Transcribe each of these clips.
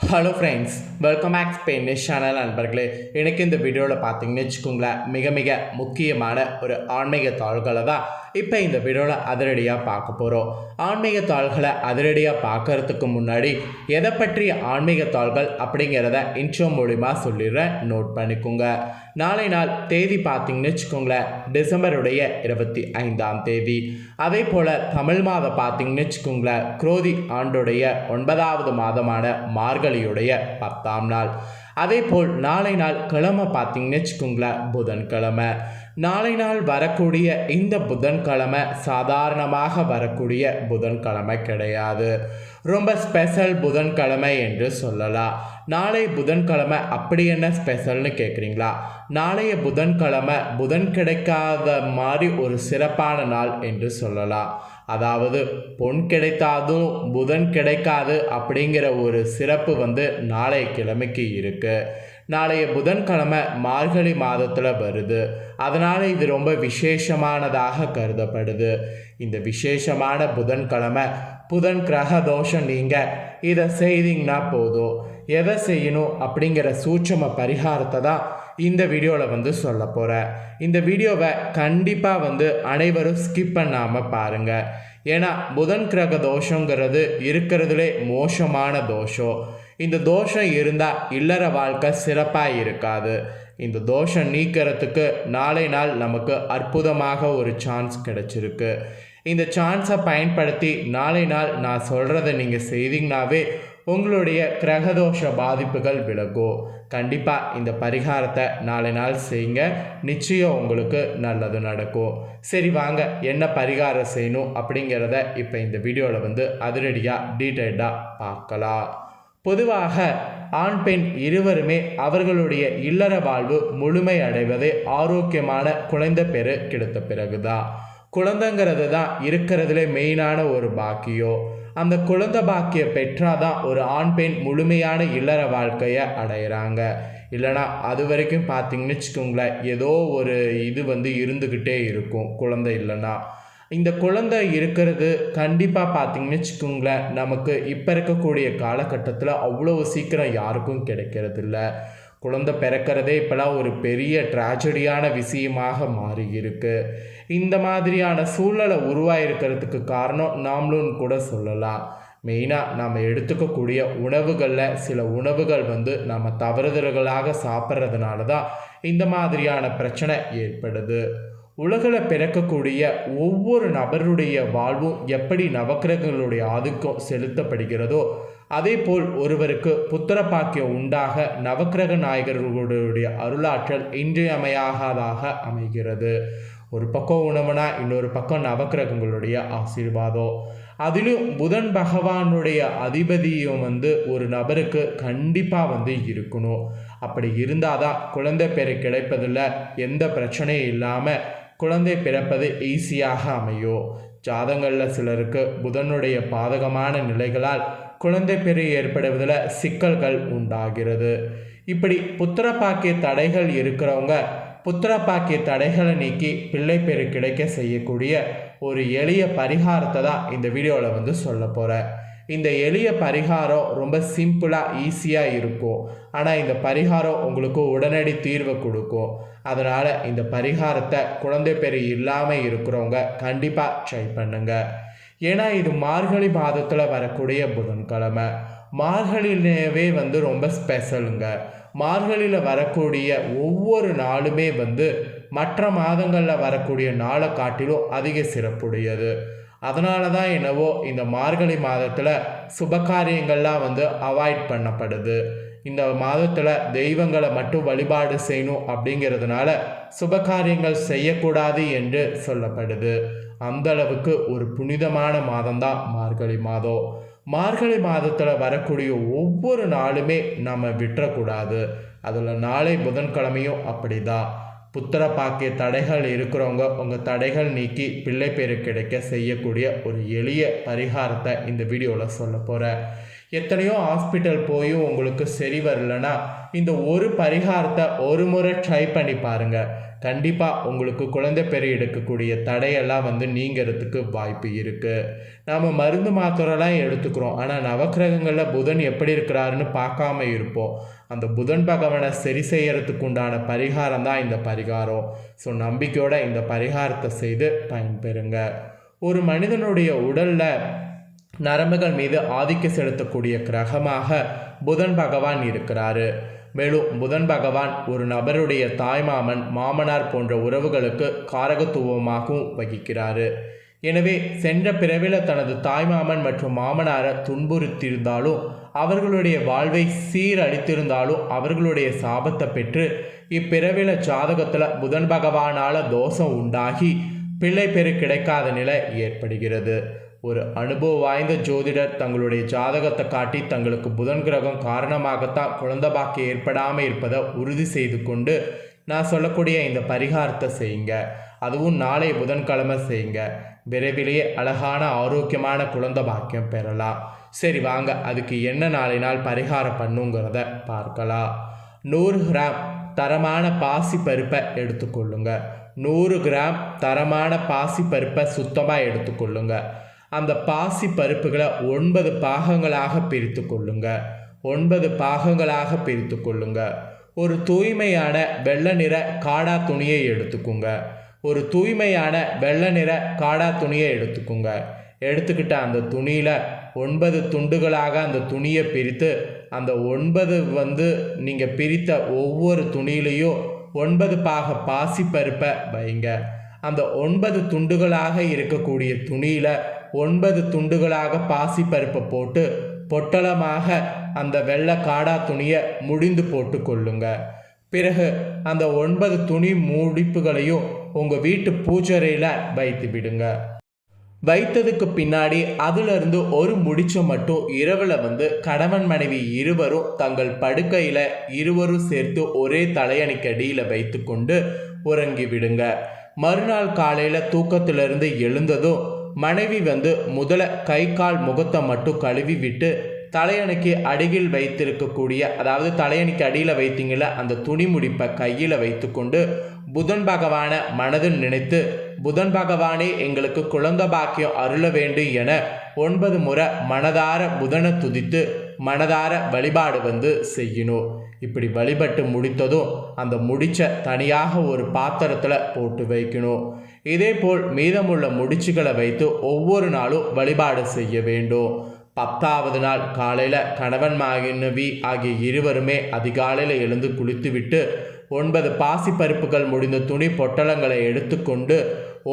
Hello friends, welcome back Spanish channel நண்பர்களே. எனக்கு இந்த வீடியோவில் பார்த்தீங்கன்னு வச்சுக்கோங்களேன், மிக மிக முக்கியமான ஒரு ஆன்மீக தாள்களை தான் இப்போ இந்த வீடியோவில் அதிரடியாக பார்க்க போகிறோம். ஆன்மீக தாள்களை அதிரடியாக பார்க்கறதுக்கு முன்னாடி எதை பற்றிய ஆன்மீக தாள்கள் அப்படிங்கிறத இன்ட்ரோ மூலிமா சொல்லிடுறேன், நோட் பண்ணிக்கோங்க. நாளை நாள் தேதி பார்த்தீங்கன்னு வச்சுக்கோங்களேன், டிசம்பருடைய 25ஆம் தேதி. அதே போல் தமிழ் மாதம் பார்த்தீங்கன்னு வச்சுக்கோங்களேன், குரோதி ஆண்டுடைய 9வது மாதமான மார்கழியுடைய 10ஆம் நாள். அதே போல் நாளை நாள் கிழமை பார்த்தீங்கன்னு வச்சுக்கோங்களேன், புதன்கிழமை. நாளை நாள் வரக்கூடிய இந்த புதன்கிழமை சாதாரணமாக வரக்கூடிய புதன்கிழமை கிடையாது, ரொம்ப ஸ்பெஷல் புதன்கிழமை என்று சொல்லலாம். நாளை புதன்கிழமை அப்படி என்ன ஸ்பெஷல்னு கேட்குறீங்களா? நாளைய புதன்கிழமை புதன் கிடைக்காத மாதிரி ஒரு சிறப்பான நாள் என்று சொல்லலாம். அதாவது பொன் கிடைத்தாதும் புதன் கிடைக்காது அப்படிங்கிற ஒரு சிறப்பு நாளைய கிழமைக்கு இருக்குது. நாளைய புதன்கிழமை மார்கழி மாதத்தில் வருது, அதனால் இது ரொம்ப விசேஷமானதாக கருதப்படுது. இந்த விசேஷமான புதன்கிழமை புதன் கிரக தோஷம் நீங்கள் இதை செய்தீங்கன்னா போதும். எதை செய்யணும் அப்படிங்கிற சூட்சம பரிகாரத்தை தான் இந்த வீடியோவில் சொல்ல போகிறேன். இந்த வீடியோவை கண்டிப்பாக அனைவரும் ஸ்கிப் பண்ணாமல் பாருங்கள். ஏன்னா புதன் கிரக தோஷங்கிறது இருக்கிறதுலே மோசமான தோஷம். இந்த தோஷம் இருந்தால் இல்லற வாழ்க்கை சிறப்பாக இருக்காது. இந்த தோஷம் நீக்கிறதுக்கு நாளை நாள் நமக்கு அற்புதமாக ஒரு சான்ஸ் கிடைச்சிருக்கு. இந்த சான்ஸை பயன்படுத்தி நாளை நாள் நான் சொல்கிறத நீங்கள் செய்தீங்கன்னாவே உங்களுடைய கிரகதோஷ பாதிப்புகள் விலகும். கண்டிப்பாக இந்த பரிகாரத்தை நாளை நாள் செய்யுங்க, நிச்சயம் உங்களுக்கு நல்லது நடக்கும். சரி வாங்க, என்ன பரிகாரம் செய்யணும் அப்படிங்கிறத இப்போ இந்த வீடியோவில் அதிரடியாக டீட்டெயில்டாக பார்க்கலாம். பொதுவாக ஆண் பெண் இருவருமே அவர்களுடைய இல்லற வாழ்வு முழுமை அடைவதே ஆரோக்கியமான குழந்தை பெரு கிடைத்த பிறகுதான். குழந்தைங்கிறது தான் இருக்கிறதுலே மெயினான ஒரு பாக்கியம். அந்த குழந்தை பாக்கிய பெற்றாதான் ஒரு ஆண் பெண் முழுமையான இல்லற வாழ்க்கையை அடையிறாங்க. இல்லைனா அது வரைக்கும் பார்த்தீங்கன்னு வச்சுக்கோங்களேன், ஏதோ ஒரு இது இருந்துக்கிட்டே இருக்கும் குழந்தை இல்லைன்னா. இந்த குழந்தை இருக்கிறது கண்டிப்பாக பார்த்தீங்கன்னு வச்சுக்கோங்களேன், நமக்கு இப்போ இருக்கக்கூடிய காலகட்டத்தில் அவ்வளோ சீக்கிரம் யாருக்கும் கிடைக்கிறதில்ல. குழந்தை பிறக்கிறதே இப்போலாம் ஒரு பெரிய ட்ராஜடியான விஷயமாக மாறி இருக்கு. இந்த மாதிரியான சூழ்நிலை உருவாயிருக்கிறதுக்கு காரணம் நாமளும் கூட சொல்லலாம். மெயினாக நாம் எடுத்துக்கக்கூடிய உணவுகளில் சில உணவுகள் நம்ம தவறுதல்களாக சாப்பிட்றதுனால தான் இந்த மாதிரியான பிரச்சனை ஏற்படுது. உலகில் பிறக்கக்கூடிய ஒவ்வொரு நபருடைய வாழ்வும் எப்படி நவக்கிரகங்களுடைய ஆதிக்கம் செலுத்தப்படுகிறதோ அதே போல் ஒருவருக்கு புத்திர பாக்கியம் உண்டாக நவக்கிரக நாயகர்களுடைய அருளாற்றல் இன்றியமையாததாக அமைகிறது. ஒரு பக்கம் உணவுனா இன்னொரு பக்கம் நவக்கிரகங்களுடைய ஆசீர்வாதம். அதிலும் புதன் பகவானுடைய அதிபதியும் ஒரு நபருக்கு கண்டிப்பாக இருக்கணும். அப்படி இருந்தால் தான் குழந்தை பேர் கிடைப்பதில் எந்த பிரச்சனையும் இல்லாமல் குழந்தை பிறப்பது ஈஸியாக அமையும். ஜாதங்களில் சிலருக்கு புதனுடைய பாதகமான நிலைகளால் குழந்தை பெரு ஏற்படுவதில் சிக்கல்கள் உண்டாகிறது. இப்படி புத்திர பாக்கிய தடைகள் இருக்கிறவங்க புத்திர பாக்கிய தடைகளை நீக்கி பிள்ளை பெரு கிடைக்க செய்யக்கூடிய ஒரு எளிய பரிகாரத்தை தான் இந்த வீடியோவில் சொல்ல போகிறேன். இந்த எளிய பரிகாரம் ரொம்ப சிம்பிளாக ஈஸியாக இருக்கும். ஆனால் இந்த பரிகாரம் உங்களுக்கு உடனடி தீர்வை கொடுக்கும். அதனால் இந்த பரிகாரத்தை குழந்தை பெரு இல்லாமல் இருக்கிறவங்க கண்டிப்பாக ட்ரை பண்ணுங்க. ஏன்னா இது மார்கழி மாதத்தில் வரக்கூடிய புதன்கிழமை. மார்கழியிலேயே ரொம்ப ஸ்பெஷலுங்க. மார்கழியில் வரக்கூடிய ஒவ்வொரு நாளுமே மற்ற மாதங்களில் வரக்கூடிய நாளை காட்டிலும் அதிக சிறப்புடையது. அதனால தான் என்னவோ இந்த மார்கழி மாதத்தில் சுபகாரியங்கள்லாம் அவாய்ட் பண்ணப்படுது. இந்த மாதத்தில் தெய்வங்களை மட்டும் வழிபாடு செய்யணும் அப்படிங்கிறதுனால சுபகாரியங்கள் செய்யக்கூடாது என்று சொல்லப்படுது. அந்த அளவுக்கு ஒரு புனிதமான மாதம்தான் மார்கழி மாதம். மார்கழி மாதத்தில் வரக்கூடிய ஒவ்வொரு நாளுமே நம்ம விட்டுறக்கூடாது. அதில் நாளை புதன்கிழமையும் அப்படி தான். புத்திர பாக்கிய தடைகள் இருக்கிறவங்க உங்கள் தடைகள் நீக்கி பிள்ளை பேரு கிடைக்க செய்யக்கூடிய ஒரு எளிய பரிகாரத்தை இந்த வீடியோவில் சொல்ல போகிறேன். எத்தனையோ ஹாஸ்பிட்டல் போயும் உங்களுக்கு சரி வரலன்னா இந்த ஒரு பரிகாரத்தை ஒரு முறை ட்ரை பண்ணி பாருங்கள். கண்டிப்பாக உங்களுக்கு குழந்தை பெற எடுக்கக்கூடிய தடையெல்லாம் நீங்கிறதுக்கு வாய்ப்பு இருக்குது. நாம் மருந்து மாத்திரைலாம் எடுத்துக்கிறோம், ஆனால் நவக்கிரகங்களில் புதன் எப்படி இருக்கிறாருன்னு பார்க்காம இருப்போம். அந்த புதன் பகவானை சரி செய்யறதுக்கு உண்டான பரிகாரம் தான் இந்த பரிகாரம். ஸோ நம்பிக்கையோட இந்த பரிகாரத்தை செய்து பயன்பெறுங்க. ஒரு மனிதனுடைய உடலில் நரம்புகள் மீது ஆதிக்கம் செலுத்தக்கூடிய கிரகமாக புதன் பகவான் இருக்கிறாரு. மேலும் புதன் பகவான் ஒரு நபருடைய தாய்மாமன், மாமனார் போன்ற உறவுகளுக்கு காரகத்துவமாகவும் வகிக்கிறாரு. எனவே சென்ற பிறவில தனது தாய்மாமன் மற்றும் மாமனாரை துன்புறுத்தியிருந்தாலும், அவர்களுடைய வாழ்வை சீரழித்திருந்தாலும் அவர்களுடைய சாபத்தை பெற்று இப்பிறவில ஜாதகத்தில் புதன் பகவானால் தோஷம் உண்டாகி பிள்ளை பெரு கிடைக்காத நிலை ஏற்படுகிறது. ஒரு அனுபவ வாய்ந்த ஜோதிடர் தங்களுடைய ஜாதகத்தை காட்டி தங்களுக்கு புதன் கிரகம் காரணமாகத்தான் குழந்தை பாக்கியம் ஏற்படாமல் இருப்பதை உறுதி செய்து கொண்டு நான் சொல்லக்கூடிய இந்த பரிகாரத்தை செய்யுங்க. அதுவும் நாளை புதன்கிழமை செய்யுங்க. விரைவிலேயே அழகான ஆரோக்கியமான குழந்தை பாக்கியம் பெறலாம். சரி வாங்க, அதுக்கு என்ன நாளை நாள் பரிகாரம் பண்ணுங்கிறத பார்க்கலாம். 100 கிராம் தரமான பாசி பருப்பை எடுத்துக்கொள்ளுங்க. 100 கிராம் தரமான பாசி பருப்பை சுத்தமாக எடுத்துக்கொள்ளுங்க. அந்த பாசி பருப்புகளை 9 பாகங்களாக பிரித்து கொள்ளுங்க. 9 பாகங்களாக பிரித்து கொள்ளுங்க. ஒரு தூய்மையான வெள்ளை நிற காடா துணியை எடுத்துக்கோங்க. ஒரு தூய்மையான வெள்ளை நிற காடா துணியை எடுத்துக்கோங்க. எடுத்துக்கிட்ட அந்த துணியில் 9 துண்டுகளாக அந்த துணியை பிரித்து அந்த 9 நீங்கள் பிரித்த ஒவ்வொரு துணியிலையும் 9 பாக பாசி பருப்பை வைங்க. அந்த 9 துண்டுகளாக இருக்கக்கூடிய துணியில் 9 துண்டுகளாக பாசி பருப்பை போட்டு பொட்டலமாக அந்த வெள்ளை காடா துணியை முடிந்து போட்டு கொள்ளுங்க. பிறகு அந்த 9 துணி முடிப்புகளையும் உங்கள் வீட்டு பூஜரையில் வைத்து விடுங்க. வைத்ததுக்கு பின்னாடி அதிலிருந்து ஒரு முடிச்சை மட்டும் இரவில் கணவன் மனைவி இருவரும் தங்கள் படுக்கையில் இருவரும் சேர்த்து ஒரே தலையணிக்கடியில் வைத்து கொண்டு உறங்கி விடுங்க. மறுநாள் காலையில் தூக்கத்திலிருந்து எழுந்ததும் மனைவி முதல்ல கை கால் முகத்தை மட்டும் கழுவி விட்டு தலையணைக்கு அடியில் வைத்திருக்கக்கூடிய, அதாவது தலையணைக்கு அடியில் வைத்தீங்கள அந்த துணி முடிப்பை கையில் வைத்து கொண்டு புதன் பகவானை மனதில் நினைத்து, புதன் பகவானே எங்களுக்கு குழந்தை பாக்கியம் அருள வேண்டும் என 9 முறை மனதார புதனை துதித்து மனதார வழிபாடு செய்யணும். இப்படி வழிபட்டு முடித்ததும் அந்த முடிச்சை தனியாக ஒரு பாத்திரத்தில் போட்டு வைக்கணும். இதே போல் மீதமுள்ள முடிச்சுகளை வைத்து ஒவ்வொரு நாளும் வழிபாடு செய்ய வேண்டும். 10வது நாள் காலையில் கணவன் மனைவி ஆகிய இருவருமே அதிகாலையில் எழுந்து குளித்துவிட்டு 9 பாசி பருப்புகள் முடிந்த துணி பொட்டலங்களை எடுத்துக்கொண்டு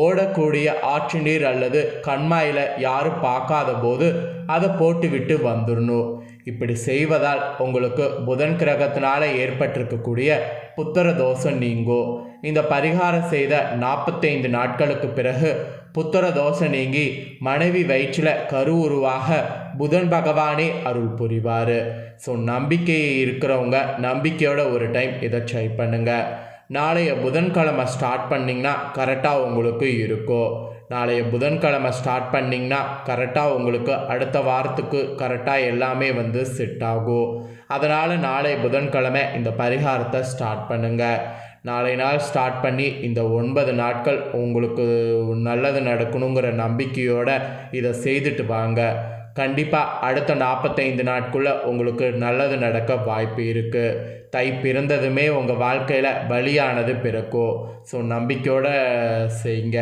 ஓடக்கூடிய ஆற்று நீர் அல்லது கண்மாயில் யாரும் பார்க்காத போது அதை போட்டுவிட்டு வந்துடணும். இப்படி செய்வதால் உங்களுக்கு புதன் கிரகத்தினால ஏற்பட்டிருக்கக்கூடிய புத்திர தோஷம் நீங்கும். இந்த பரிகாரம் செய்த 45 நாட்களுக்கு பிறகு புத்திர தோஷம் நீங்கி மனைவி வயிற்றில் கரு உருவாக புதன் பகவானே அருள் புரிவார். ஸோ நம்பிக்கை இருக்கிறவங்க நம்பிக்கையோட ஒரு டைம் இதை ட்ரை பண்ணுங்க. நாளைய புதன்கிழமை ஸ்டார்ட் பண்ணிங்கன்னா கரெக்டாக உங்களுக்கு இருக்கும். நாளைய புதன்கிழமை ஸ்டார்ட் பண்ணிங்கன்னா கரெக்டாக உங்களுக்கு அடுத்த வாரத்துக்கு கரெக்டாக எல்லாமே செட் ஆகும். அதனால் நாளை புதன்கிழமை இந்த பரிகாரத்தை ஸ்டார்ட் பண்ணுங்கள். நாளை நாள் ஸ்டார்ட் பண்ணி இந்த 9 நாட்கள் உங்களுக்கு நல்லது நடக்கணுங்கிற நம்பிக்கையோடு இதை செய்துட்டு வாங்க. கண்டிப்பாக அடுத்த 45 நாட்குள்ளே உங்களுக்கு நல்லது நடக்க வாய்ப்பு இருக்குது. தை பிறந்ததுமே உங்கள் வாழ்க்கையில் பலியானது பிறக்கும். ஸோ நம்பிக்கையோடு செய்யுங்க.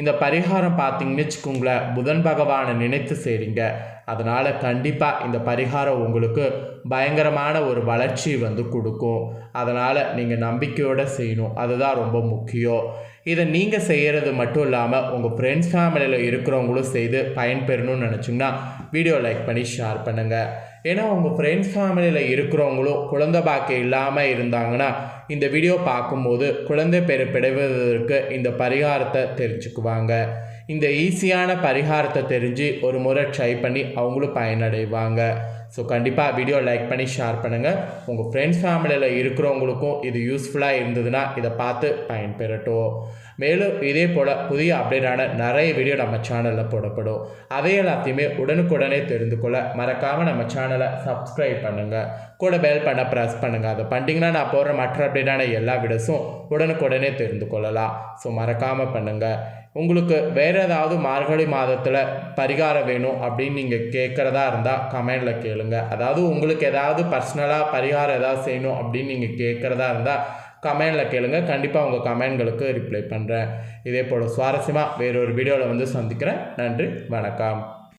இந்த பரிகாரம் பார்த்தீங்கன்னு வச்சுக்கோங்களேன், புதன் பகவானை நினைத்து செய்கிறீங்க. அதனால் கண்டிப்பாக இந்த பரிகாரம் உங்களுக்கு பயங்கரமான ஒரு வளர்ச்சி கொடுக்கும். அதனால் நீங்கள் நம்பிக்கையோடு செய்யணும், அதுதான் ரொம்ப முக்கியம். இதை நீங்கள் செய்கிறது மட்டும் இல்லாமல் உங்கள் ஃப்ரெண்ட்ஸ் ஃபேமிலியில் இருக்கிறவங்களும் செய்து பயன்பெறணும்னு நினச்சிங்கன்னா வீடியோ லைக் பண்ணி ஷேர் பண்ணுங்கள். ஏன்னா உங்கள் ஃப்ரெண்ட்ஸ் ஃபேமிலியில் இருக்கிறவங்களும் குழந்தை பாக்கியம் இல்லாமல் இருந்தாங்கன்னா இந்த வீடியோ பார்க்கும்போது குழந்தை பெறுவதற்கு இந்த பரிகாரத்தை தெரிஞ்சுக்குவாங்க. இந்த ஈஸியான பரிகாரத்தை தெரிஞ்சு ஒரு முறை ட்ரை பண்ணி அவங்களும் பயனடைவாங்க. ஸோ கண்டிப்பாக வீடியோ லைக் பண்ணி ஷேர் பண்ணுங்கள். உங்கள் ஃப்ரெண்ட்ஸ் ஃபேமிலியில் இருக்கிறவங்களுக்கும் இது யூஸ்ஃபுல்லாக இருந்ததுன்னா இதை பார்த்து பயன்பெறட்டும். மேலும் இதே போல் புதிய அப்டேட்டான நிறைய வீடியோ நம்ம சேனலில் போடப்படும். அதை எல்லாத்தையுமே உடனுக்குடனே தெரிந்து கொள்ள மறக்காமல் நம்ம சேனலை சப்ஸ்கிரைப் பண்ணுங்கள். கூட பெல் பண்ண ப்ரெஸ் பண்ணுங்கள். அதை பண்ணிட்டீங்கன்னா நான் போடுற மற்ற அப்டேட்டான எல்லா வீடியோஸும் உடனுக்குடனே தெரிந்து கொள்ளலாம். ஸோ மறக்காமல் பண்ணுங்கள். உங்களுக்கு வேறு ஏதாவது மார்கழி மாதத்தில் பரிகாரம் வேணும் அப்படின்னு நீங்கள் கேட்குறதா இருந்தால் கமெண்டில் கேளுங்க. அதாவது உங்களுக்கு ஏதாவது பர்சனலாக பரிகாரம் ஏதாவது செய்யணும் அப்படின்னு நீங்கள் கேட்குறதா இருந்தால் கமெண்டில் கேளுங்க. கண்டிப்பாக உங்கள் கமெண்ட்களுக்கு ரிப்ளை பண்ணுறேன். இதே போல் சுவாரஸ்யமாக வேறொரு வீடியோவில் வந்து சந்திக்கிறேன். நன்றி, வணக்கம்.